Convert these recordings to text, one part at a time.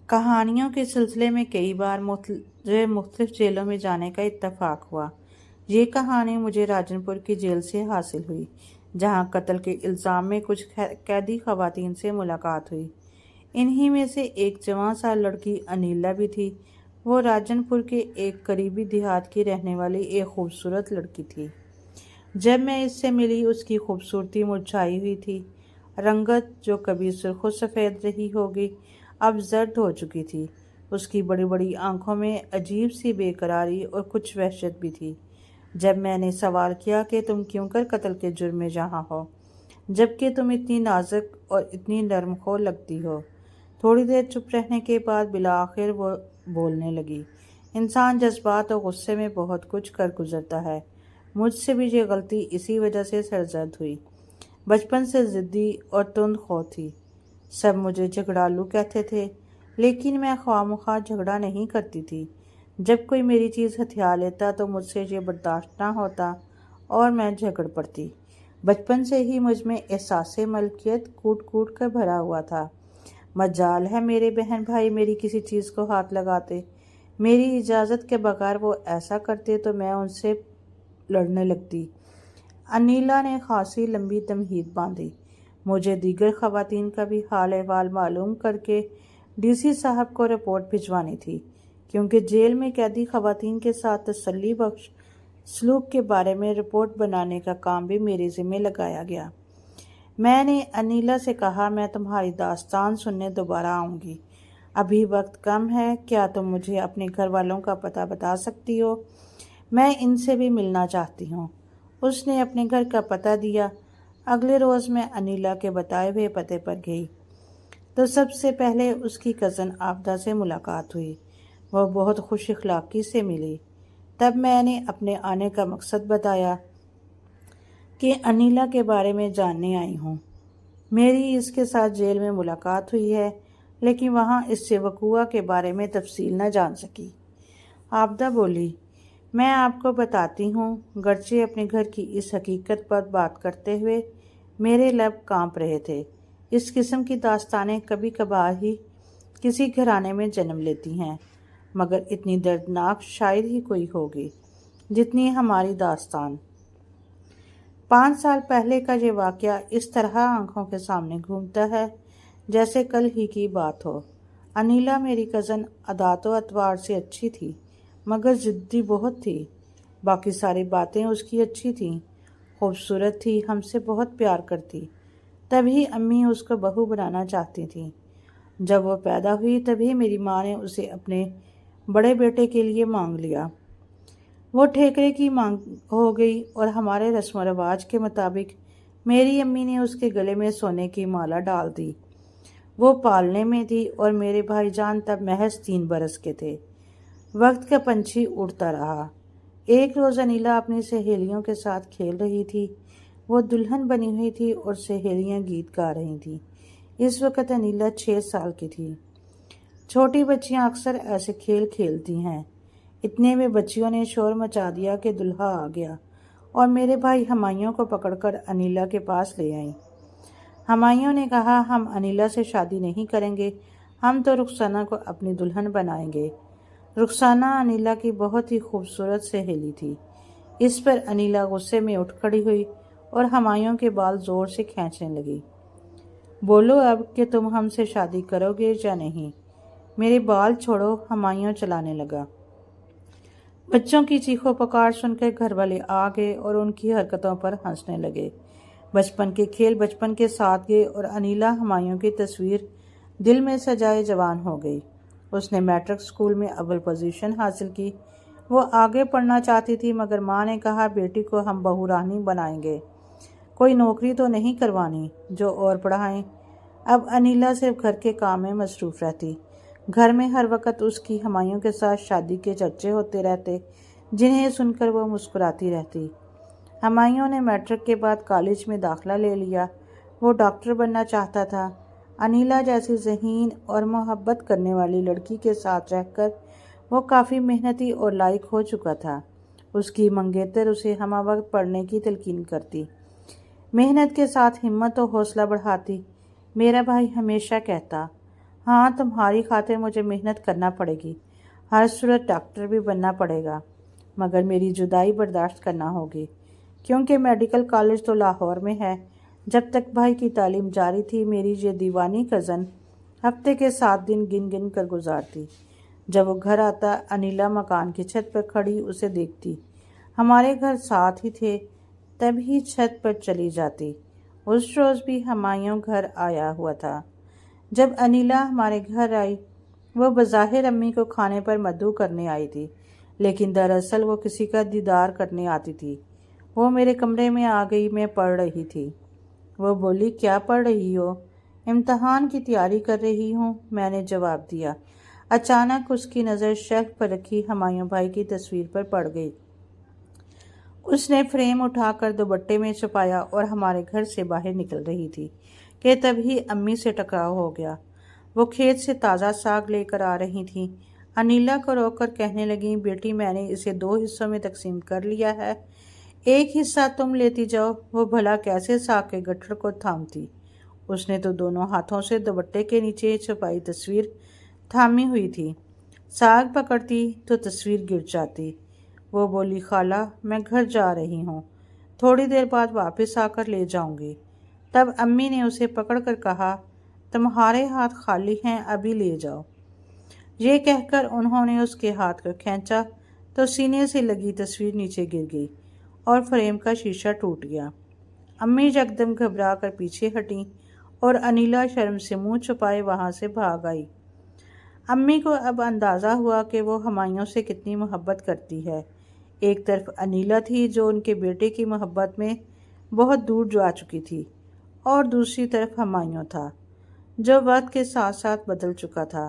कहानियों के सिलसिले में कई बार मुझे मुख्तलिफ जेलों में जाने का इत्तेफाक हुआ। ये कहानी मुझे राजनपुर की जेल से हासिल हुई, जहाँ कत्ल के इल्ज़ाम में कुछ कैदी ख़वातीन से मुलाकात हुई। इन्हीं में से एक जवान सा लड़की अनीला भी थी। वो राजनपुर के एक करीबी देहात की रहने वाली एक खूबसूरत लड़की थी। जब मैं इससे मिली, उसकी खूबसूरती मुरझाई हुई थी। रंगत जो कभी सुर्ख सफ़ेद रही होगी, अब जर्द हो चुकी थी। उसकी बड़ी बड़ी आंखों में अजीब सी बेकरारी और कुछ वहशत भी थी। जब मैंने सवाल किया कि तुम क्यों कर कत्ल के जुर्म में यहाँ हो, जबकि तुम इतनी नाजुक और इतनी नरमखो लगती हो, थोड़ी देर चुप रहने के बाद बिला आखिर वो बोलने लगी। इंसान जज्बात और गुस्से में बहुत कुछ कर गुजरता है। मुझसे भी ये गलती इसी वजह से सरजद हुई। बचपन से ज़िद्दी और तुंदखो थी। सब मुझे झगड़ालू कहते थे, लेकिन मैं ख्वामख्वाह झगड़ा नहीं करती थी। जब कोई मेरी चीज़ हथिया लेता तो मुझसे ये बर्दाश्त ना होता और मैं झगड़ पड़ती। बचपन से ही मुझ में एहसास मलकियत कूट कूट कर भरा हुआ था। मजाल है मेरे बहन भाई मेरी किसी चीज़ को हाथ लगाते, मेरी इजाज़त के बगैर वो ऐसा करते तो मैं उनसे लड़ने लगती। अनीला ने खासी लंबी तमहीद बांधी। मुझे दीगर ख़वातीन का भी हाल अहवाल मालूम करके डीसी साहब को रिपोर्ट भिजवानी थी, क्योंकि जेल में कैदी ख़वातीन के साथ तसल्ली बख्श सलूक के बारे में रिपोर्ट बनाने का काम भी मेरे ज़िम्मे लगाया गया। मैंने अनीला से कहा, मैं तुम्हारी दास्तान सुनने दोबारा आऊँगी। अभी वक्त कम है, क्या तुम मुझे अपने घर वालों का पता बता सकती हो? मैं इनसे भी मिलना चाहती हूँ। उसने अपने घर का पता दिया। अगले रोज़ मैं अनीला के बताए हुए पते पर गई तो सबसे पहले उसकी कज़न आबदा से मुलाकात हुई। वह बहुत खुश अखलाक़ी से मिली। तब मैंने अपने आने का मकसद बताया कि अनीला के बारे में जानने आई हूँ। मेरी इसके साथ जेल में मुलाकात हुई है, लेकिन वहाँ इससे वक़ूआ के बारे में तफसील न जान सकी। आबदा बोली, मैं आपको बताती हूँ। गर्चे अपने घर की इस हकीकत पर बात करते हुए मेरे लब कांप रहे थे। इस किस्म की दास्तानें कभी कभार ही किसी घराने में जन्म लेती हैं, मगर इतनी दर्दनाक शायद ही कोई होगी जितनी हमारी दास्तान। 5 साल पहले का ये वाक़या इस तरह आंखों के सामने घूमता है जैसे कल ही की बात हो। अनीला मेरी कज़न अदात व अतवार से अच्छी थी, मगर ज़िद्दी बहुत थी। बाकी सारी बातें उसकी अच्छी थीं। खूबसूरत थी, हमसे बहुत प्यार करती। तभी अम्मी उसको बहू बनाना चाहती थी। जब वो पैदा हुई तभी मेरी माँ ने उसे अपने बड़े बेटे के लिए मांग लिया। वो ठेकरे की मांग हो गई और हमारे रस्म रवाज के मुताबिक मेरी अम्मी ने उसके गले में सोने की माला डाल दी। वो पालने में थी और मेरे भाईजान तब महज 3 बरस के थे। वक्त का पंछी उड़ता रहा। एक रोज़ अनीला अपनी सहेलियों के साथ खेल रही थी। वो दुल्हन बनी हुई थी और सहेलियां गीत गा रही थीं। इस वक्त अनीला 6 साल की थी। छोटी बच्चियां अक्सर ऐसे खेल खेलती हैं। इतने में बच्चियों ने शोर मचा दिया कि दुल्हा आ गया और मेरे भाई हमायूं को पकड़कर अनीला के पास ले आई। हमायूं ने कहा, हम अनीला से शादी नहीं करेंगे, हम तो रुखसाना को अपनी दुल्हन बनाएंगे। रुखसाना अनीला की बहुत ही खूबसूरत सहेली थी। इस पर अनीला गुस्से में उठ खड़ी हुई और हमायूं के बाल जोर से खींचने लगी। बोलो अब कि तुम हमसे शादी करोगे या नहीं। मेरे बाल छोड़ो, हमायूं चलाने लगा। बच्चों की चीखों पुकार सुनकर घर वाले आ गए और उनकी हरकतों पर हंसने लगे। बचपन के खेल बचपन के साथ गए और अनीला हमायूं की तस्वीर दिल में सजाए जवान हो गई। उसने मैट्रिक स्कूल में अव्वल पोजीशन हासिल की। वो आगे पढ़ना चाहती थी, मगर माँ ने कहा, बेटी को हम बहुरानी बनाएंगे, कोई नौकरी तो नहीं करवानी जो और पढ़ाएं। अब अनीला सिर्फ घर के काम में मसरूफ़ रहती। घर में हर वक्त उसकी हमायूं के साथ शादी के चर्चे होते रहते, जिन्हें सुनकर वो मुस्कुराती रहती। हमायूं ने मैट्रिक के बाद कॉलेज में दाखिला ले लिया। वो डॉक्टर बनना चाहता था। अनीला जैसी ज़हीन और मोहब्बत करने वाली लड़की के साथ रहकर वो काफ़ी मेहनती और लायक हो चुका था। उसकी मंगेतर उसे हमा वक्त पढ़ने की तलकीन करती, मेहनत के साथ हिम्मत और हौसला बढ़ाती। मेरा भाई हमेशा कहता, हाँ, तुम्हारी खातिर मुझे मेहनत करना पड़ेगी, हर सूरत डॉक्टर भी बनना पड़ेगा, मगर मेरी जुदाई बर्दाश्त करना होगी, क्योंकि मेडिकल कॉलेज तो लाहौर में है। जब तक भाई की तालीम जारी थी, मेरी ये दीवानी कज़न हफ्ते के 7 दिन गिन गिन कर गुजारती। जब वो घर आता, अनिला मकान की छत पर खड़ी उसे देखती। हमारे घर साथ ही थे, तभी छत पर चली जाती। उस रोज़ भी हुमायूं घर आया हुआ था। जब अनिला हमारे घर आई, वो बज़ाहिर अम्मी को खाने पर मदऊ करने आई थी, लेकिन दरअसल वो किसी का दीदार करने आती थी। वो मेरे कमरे में आ गई। मैं पढ़ रही थी। वो बोली, क्या पढ़ रही हो? इम्तहान की तैयारी कर रही हूँ, मैंने जवाब दिया। अचानक उसकी नज़र शेल्फ पर रखी हुमायूं भाई की तस्वीर पर पड़ गई। उसने फ्रेम उठाकर दुपट्टे में छुपाया और हमारे घर से बाहर निकल रही थी कि तभी अम्मी से टकराव हो गया। वो खेत से ताज़ा साग लेकर आ रही थीं। अनिला को रोककर कहने लगी, बेटी, मैंने इसे 2 हिस्सों में तकसीम कर लिया है, एक हिस्सा तुम लेती जाओ। वो भला कैसे साग के गट्ठर को थामती। उसने तो दोनों हाथों से दुपट्टे के नीचे छुपाई तस्वीर थामी हुई थी। साग पकड़ती तो तस्वीर गिर जाती। वो बोली, खाला, मैं घर जा रही हूँ, थोड़ी देर बाद वापस आकर ले जाऊंगी। तब अम्मी ने उसे पकड़कर कहा, तुम्हारे हाथ खाली हैं, अभी ले जाओ। ये कहकर उन्होंने उसके हाथ को खींचा तो सीने से लगी तस्वीर नीचे गिर गई और फ्रेम का शीशा टूट गया। अम्मी यकदम घबरा कर पीछे हटी और अनिला शर्म से मुंह छुपाए वहां से भाग आई। अम्मी को अब अंदाज़ा हुआ कि वो हुमायूं से कितनी मोहब्बत करती है। एक तरफ अनिला थी जो उनके बेटे की मोहब्बत में बहुत दूर जा चुकी थी, और दूसरी तरफ हुमायूं था जो वक्त के साथ साथ बदल चुका था।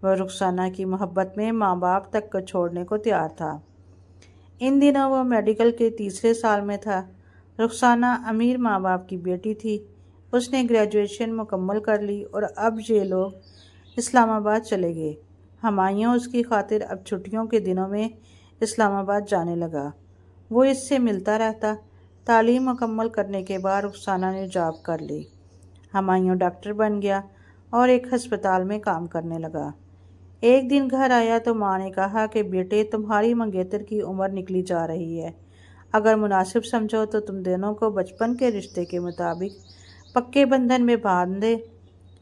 वह रुखसाना की मोहब्बत में माँ बाप तक को छोड़ने को तैयार था। इन दिनों वो मेडिकल के 3रे साल में था। रुखसाना अमीर माँ बाप की बेटी थी। उसने ग्रेजुएशन मुकम्मल कर ली और अब ये लोग इस्लामाबाद चले गए। हुमायूं उसकी खातिर अब छुट्टियों के दिनों में इस्लामाबाद जाने लगा। वो इससे मिलता रहता। तालीम मुकम्मल करने के बाद रुखसाना ने जॉब कर ली। हुमायूं डॉक्टर बन गया और एक हस्पताल में काम करने लगा। एक दिन घर आया तो माँ ने कहा कि बेटे, तुम्हारी मंगेतर की उम्र निकली जा रही है, अगर मुनासिब समझो तो तुम दोनों को बचपन के रिश्ते के मुताबिक पक्के बंधन में बांध दे।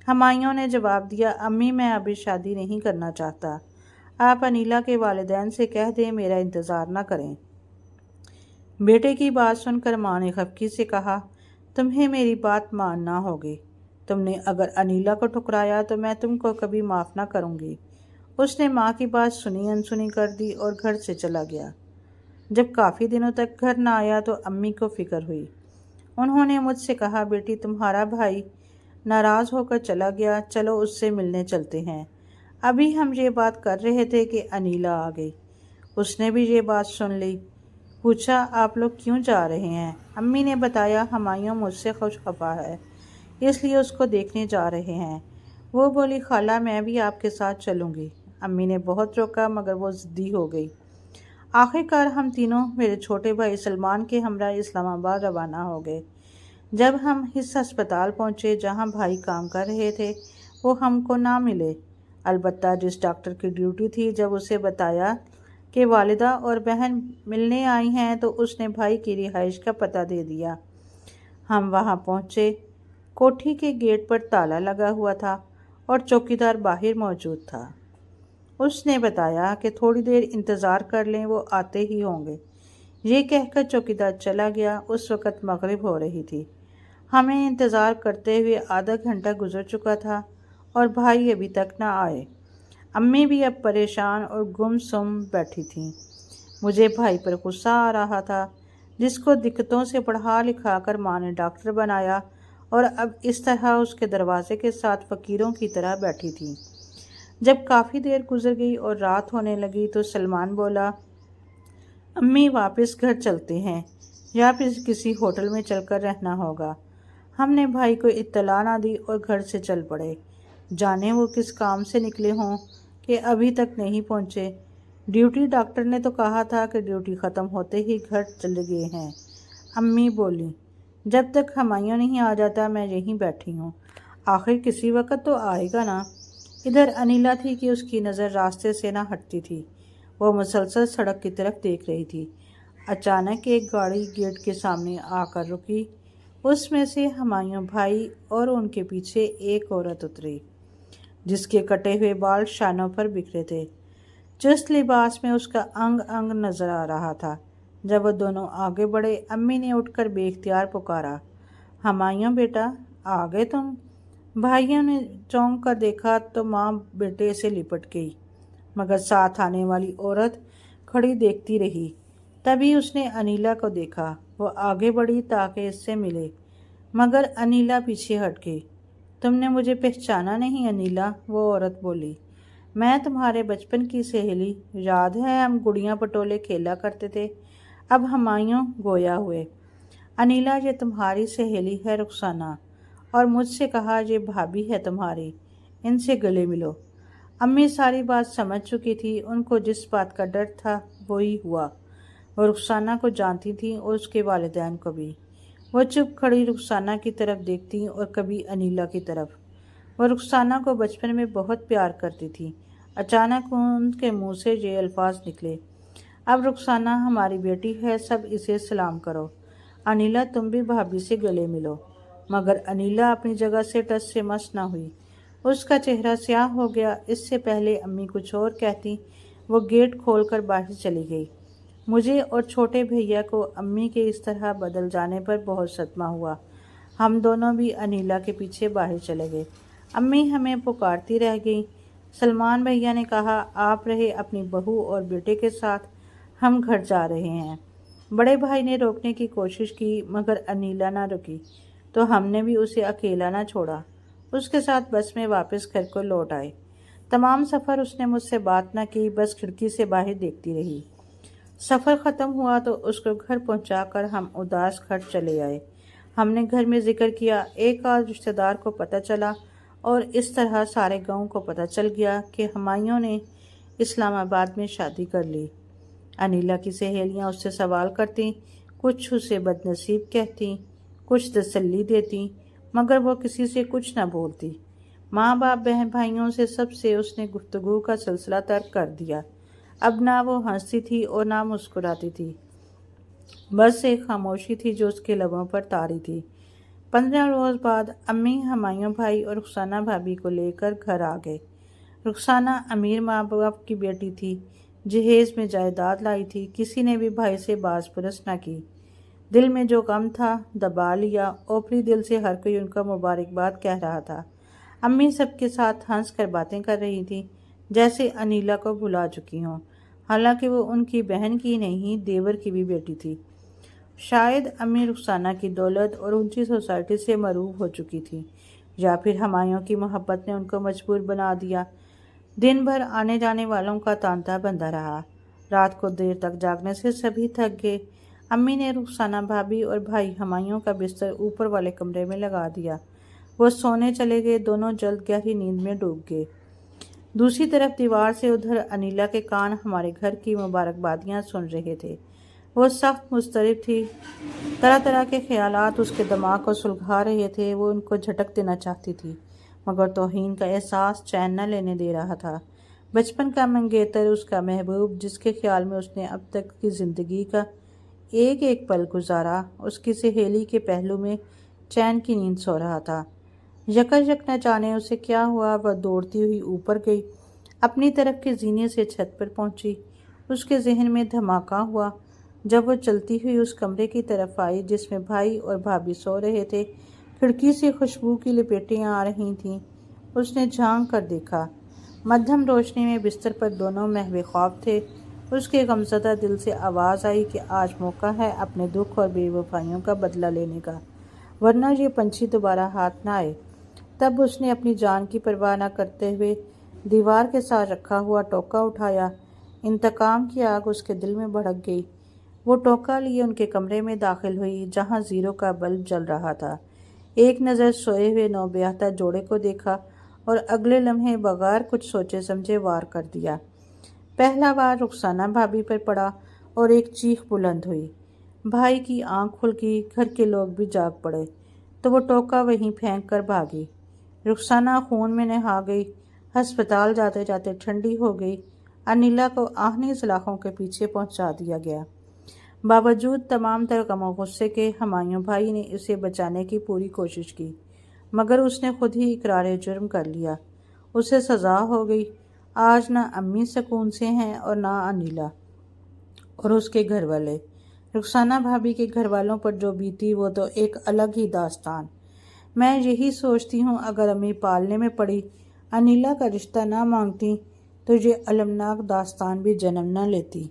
हुमायूं ने जवाब दिया, अम्मी, मैं अभी शादी नहीं करना चाहता। आप अनिला के वालिदैन से कह दें मेरा इंतज़ार न करें। बेटे की बात सुनकर माँ ने खफकी से कहा, तुम्हें मेरी बात मानना होगी। तुमने अगर अनिला को ठुकराया तो मैं तुमको कभी माफ़ ना करूँगी। उसने माँ की बात सुनी अनसुनी कर दी और घर से चला गया। जब काफ़ी दिनों तक घर न आया तो अम्मी को फिक्र हुई। उन्होंने मुझसे कहा, बेटी, तुम्हारा भाई नाराज़ होकर चला गया, चलो उससे मिलने चलते हैं। अभी हम ये बात कर रहे थे कि अनिला आ गई। उसने भी ये बात सुन ली। पूछा, आप लोग क्यों जा रहे हैं? अम्मी ने बताया, हुमायूं मुझसे खुश खफा है, इसलिए उसको देखने जा रहे हैं। वो बोली, खाला, मैं भी आपके साथ चलूँगी। अम्मी ने बहुत रोका मगर वो ज़िद्दी हो गई। आखिरकार हम तीनों मेरे छोटे भाई सलमान के हमरा इस्लामाबाद रवाना हो गए। जब हम इस अस्पताल पहुँचे जहाँ भाई काम कर रहे थे, वो हमको ना मिले। अलबत्ता जिस डॉक्टर की ड्यूटी थी, जब उसे बताया कि वालिदा और बहन मिलने आई हैं तो उसने भाई की रिहाइश का पता दे दिया। हम वहाँ पहुँचे। कोठी के गेट पर ताला लगा हुआ था और चौकीदार बाहर मौजूद था। उसने बताया कि थोड़ी देर इंतज़ार कर लें, वो आते ही होंगे। ये कहकर चौकीदार चला गया। उस वक़्त मगरिब हो रही थी। हमें इंतज़ार करते हुए आधा घंटा गुजर चुका था और भाई अभी तक न आए। अम्मी भी अब परेशान और गुमसुम बैठी थीं। मुझे भाई पर गुस्सा आ रहा था, जिसको दिक्कतों से पढ़ा लिखा कर माँ ने डॉक्टर बनाया और अब इस तरह उसके दरवाजे के साथ फ़कीरों की तरह बैठी थी। जब काफ़ी देर गुजर गई और रात होने लगी तो सलमान बोला, अम्मी, वापस घर चलते हैं या फिर किसी होटल में चलकर रहना होगा। हमने भाई को इत्तला ना दी और घर से चल पड़े। जाने वो किस काम से निकले हों कि अभी तक नहीं पहुँचे। ड्यूटी डॉक्टर ने तो कहा था कि ड्यूटी ख़त्म होते ही घर चले गए हैं। अम्मी बोली, जब तक हुमायूं नहीं आ जाता मैं यहीं बैठी हूँ, आखिर किसी वक्त तो आएगा ना। ادھر انیلا تھی کہ اس کی نظر راستے سے نہ ہٹتی تھی، وہ مسلسل سڑک کی طرف دیکھ رہی تھی۔ اچانک ایک گاڑی گیٹ کے سامنے آ کر رکی، اس میں سے ہمایوں بھائی اور ان کے پیچھے ایک عورت اتری جس کے کٹے ہوئے بال شانوں پر بکھرے تھے۔ چست لباس میں اس کا انگ انگ نظر آ رہا تھا۔ جب وہ دونوں آگے بڑھے، امی نے اٹھ کر بے اختیار پکارا، ہمایوں بیٹا، آ گئے تم؟ بھائیوں نے چونک کر دیکھا تو ماں بیٹے سے لپٹ گئی، مگر ساتھ آنے والی عورت کھڑی دیکھتی رہی۔ تبھی اس نے انیلا کو دیکھا، وہ آگے بڑھی تاکہ اس سے ملے، مگر انیلا پیچھے ہٹ گئی۔ تم نے مجھے پہچانا نہیں انیلا؟ وہ عورت بولی، میں تمہارے بچپن کی سہیلی، یاد ہے ہم گڑیاں پٹولے کھیلا کرتے تھے؟ اب ہمایوں گویا ہوئے، انیلا یہ تمہاری سہیلی ہے رخسانہ، اور مجھ سے کہا یہ بھابھی ہے تمہاری، ان سے گلے ملو۔ امی ساری بات سمجھ چکی تھی، ان کو جس بات کا ڈر تھا وہی ہوا۔ وہ رخسانہ کو جانتی تھیں اور اس کے والدین کو بھی۔ وہ چپ کھڑی رخسانہ کی طرف دیکھتی اور کبھی انیلا کی طرف۔ وہ رخسانہ کو بچپن میں بہت پیار کرتی تھی۔ اچانک ان کے منہ سے یہ الفاظ نکلے، اب رخسانہ ہماری بیٹی ہے، سب اسے سلام کرو۔ انیلا تم بھی بھابھی سے گلے ملو۔ مگر انیلا اپنی جگہ سے ٹس سے مس نہ ہوئی، اس کا چہرہ سیاہ ہو گیا۔ اس سے پہلے امی کچھ اور کہتی، وہ گیٹ کھول کر باہر چلی گئی۔ مجھے اور چھوٹے بھیا کو امی کے اس طرح بدل جانے پر بہت صدمہ ہوا۔ ہم دونوں بھی انیلا کے پیچھے باہر چلے گئے۔ امی ہمیں پکارتی رہ گئیں۔ سلمان بھیا نے کہا، آپ رہے اپنی بہو اور بیٹے کے ساتھ، ہم گھر جا رہے ہیں۔ بڑے بھائی نے روکنے کی کوشش کی، مگر انیلا نہ رکی، تو ہم نے بھی اسے اکیلا نہ چھوڑا۔ اس کے ساتھ بس میں واپس گھر کو لوٹ آئے۔ تمام سفر اس نے مجھ سے بات نہ کی، بس کھڑکی سے باہر دیکھتی رہی۔ سفر ختم ہوا تو اس کو گھر پہنچا کر ہم اداس گھر چلے آئے۔ ہم نے گھر میں ذکر کیا، ایک آدھ رشتہ دار کو پتہ چلا، اور اس طرح سارے گاؤں کو پتہ چل گیا کہ ہمایوں نے اسلام آباد میں شادی کر لی۔ انیلا کی سہیلیاں اس سے سوال کرتیں، کچھ اسے بد نصیب کہتیں، کچھ تسلی دیتیں، مگر وہ کسی سے کچھ نہ بولتی۔ ماں باپ بہن بھائیوں سے سب سے اس نے گفتگو کا سلسلہ ترک کر دیا۔ اب نہ وہ ہنستی تھی اور نہ مسکراتی تھی، بس ایک خاموشی تھی جو اس کے لبوں پر طاری تھی۔ 15 روز بعد امی ہمایوں بھائی اور رخسانہ بھابھی کو لے کر گھر آ گئے۔ رخسانہ امیر ماں باپ کی بیٹی تھی، جہیز میں جائیداد لائی تھی، کسی نے بھی بھائی سے باز پرس نہ کی۔ دل میں جو غم تھا دبا لیا، اوپری دل سے ہر کوئی ان کا مبارکباد کہہ رہا تھا۔ امی سب کے ساتھ ہنس کر باتیں کر رہی تھیں، جیسے انیلا کو بھلا چکی ہوں، حالانکہ وہ ان کی بہن کی نہیں، دیور کی بھی بیٹی تھی۔ شاید امی رخسانہ کی دولت اور اونچی سوسائٹی سے مروب ہو چکی تھی، یا پھر ہمایوں کی محبت نے ان کو مجبور بنا دیا۔ دن بھر آنے جانے والوں کا تانتا بندھا رہا، رات کو دیر تک جاگنے سے سبھی تھک گئے۔ امی نے رخسانہ بھابھی اور بھائی ہمایوں کا بستر اوپر والے کمرے میں لگا دیا۔ وہ سونے چلے گئے، دونوں جلد گہری نیند میں ڈوب گئے۔ دوسری طرف دیوار سے ادھر انیلا کے کان ہمارے گھر کی مبارکبادیاں سن رہے تھے۔ وہ سخت مضطرب تھی، طرح طرح کے خیالات اس کے دماغ کو سلگھا رہے تھے۔ وہ ان کو جھٹک دینا چاہتی تھی، مگر توہین کا احساس چین نہ لینے دے رہا تھا۔ بچپن کا منگیتر، اس کا محبوب، جس کے خیال میں اس نے اب تک کی زندگی کا ایک ایک پل گزارا، اس کی سہیلی کے پہلو میں چین کی نیند سو رہا تھا۔ یک نہ جانے اسے کیا ہوا، وہ دوڑتی ہوئی اوپر گئی، اپنی طرف کے زینے سے چھت پر پہنچی۔ اس کے ذہن میں دھماکہ ہوا جب وہ چلتی ہوئی اس کمرے کی طرف آئی جس میں بھائی اور بھابھی سو رہے تھے۔ کھڑکی سے خوشبو کی لپیٹیں آ رہی تھیں۔ اس نے جھانک کر دیکھا، مدھم روشنی میں بستر پر دونوں محو خواب تھے۔ اس کے غمزدہ دل سے آواز آئی کہ آج موقع ہے اپنے دکھ اور بے وفائیوں کا بدلہ لینے کا، ورنہ یہ پنچھی دوبارہ ہاتھ نہ آئے۔ تب اس نے اپنی جان کی پرواہ نہ کرتے ہوئے دیوار کے ساتھ رکھا ہوا ٹوکا اٹھایا۔ انتقام کی آگ اس کے دل میں بھڑک گئی۔ وہ ٹوکا لیے ان کے کمرے میں داخل ہوئی جہاں زیرو کا بلب جل رہا تھا۔ ایک نظر سوئے ہوئے نوبیاہتا جوڑے کو دیکھا اور اگلے لمحے بغیر کچھ سوچے سمجھے وار کر دیا۔ پہلا وار رخسانہ بھابھی پر پڑا اور ایک چیخ بلند ہوئی۔ بھائی کی آنکھ کھل گئی، گھر کے لوگ بھی جاگ پڑے، تو وہ ٹوکا وہیں پھینک کر بھاگی۔ رخسانہ خون میں نہا گئی، ہسپتال جاتے جاتے ٹھنڈی ہو گئی۔ انیلا کو آہنی سلاخوں کے پیچھے پہنچا دیا گیا۔ باوجود تمام تر غم و غصے کے ہمایوں بھائی نے اسے بچانے کی پوری کوشش کی، مگر اس نے خود ہی اقرار جرم کر لیا۔ اسے سزا ہو گئی۔ آج نہ امی سکون سے ہیں اور نہ انیلا اور اس کے گھر والے۔ رخسانہ بھابھی کے گھر والوں پر جو بیتی وہ تو ایک الگ ہی داستان۔ میں یہی سوچتی ہوں اگر امی پالنے میں پڑی انیلا کا رشتہ نہ مانگتی تو یہ المناک داستان بھی جنم نہ لیتی۔